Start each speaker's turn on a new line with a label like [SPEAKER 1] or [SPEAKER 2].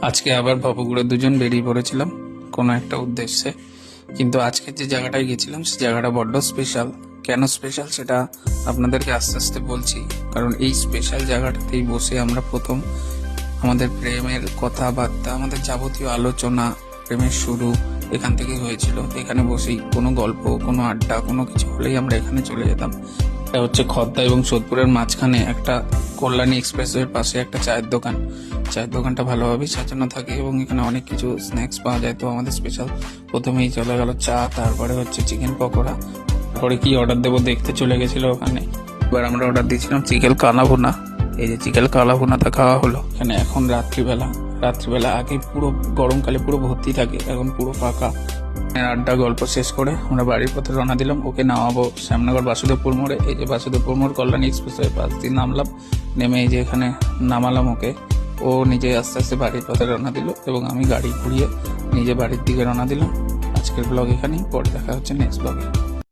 [SPEAKER 1] আজকে আবার ভবঘুরে দুজন বেরিয়ে পড়েছিলাম কোনো একটা উদ্দেশ্যে। কিন্তু আজকে যে জায়গাটায় গেছিলাম সেই জায়গাটা বড্ড স্পেশাল। কেন স্পেশাল সেটা আপনাদেরকে আস্তে আস্তে বলছি। কারণ এই স্পেশাল জায়গাটাতেই বসে আমরা প্রথম আমাদের প্রেমের কথাবার্তা, আমাদের যাবতীয় আলোচনা, প্রেমের শুরু এখান থেকে হয়েছিল। এখানে বসেই কোনো গল্প, কোনো আড্ডা, কোনো কিছু হলেই আমরা এখানে চলে যেতাম। এটা হচ্ছে খর্দা এবং সোদপুরের মাঝখানে একটা কল্যাণী এক্সপ্রেসওয়ের পাশে একটা চায়ের দোকান। চায়ের দোকানটা ভালোভাবেই সাজানো থাকে এবং এখানে অনেক কিছু স্ন্যাক্স পাওয়া যায়। তো আমাদের স্পেশাল প্রথমেই চলে গেল চা, তারপরে হচ্ছে চিকেন পকোড়া, তারপরে কি অর্ডার দেবো দেখতে চলে গেছিল ওখানে। এবার আমরা অর্ডার দিয়েছিলাম চিকেন কালা ভুনা। এই যে চিকেন কালা ভুনাটা খাওয়া হলো। এখানে এখন রাত্রিবেলা আগে পুরো গরমকালে পুরো ভর্তি থাকে, এখন পুরো ফাঁকা। আড্ডা গল্প শেষ করে আমরা বাড়ির পথে রওনা দিলাম। ওকে নামাবো শ্যামনগর বাসুদেবপুর মোড়ে। এই যে বাসুদেবপুর মোড় কল্যাণী এক্সপ্রেসওয়ে পাশ দিয়ে নামলাম। নেমে এই যে এখানে নামালাম ওকে। ও নিজে আস্তে আস্তে বাড়ির পথে রওনা দিল এবং আমি গাড়ি ঘুরিয়ে নিজে বাড়ির দিকে রওনা দিলাম। আজকের ব্লগ এখানেই, পরে দেখা হচ্ছে নেক্সট ব্লগে।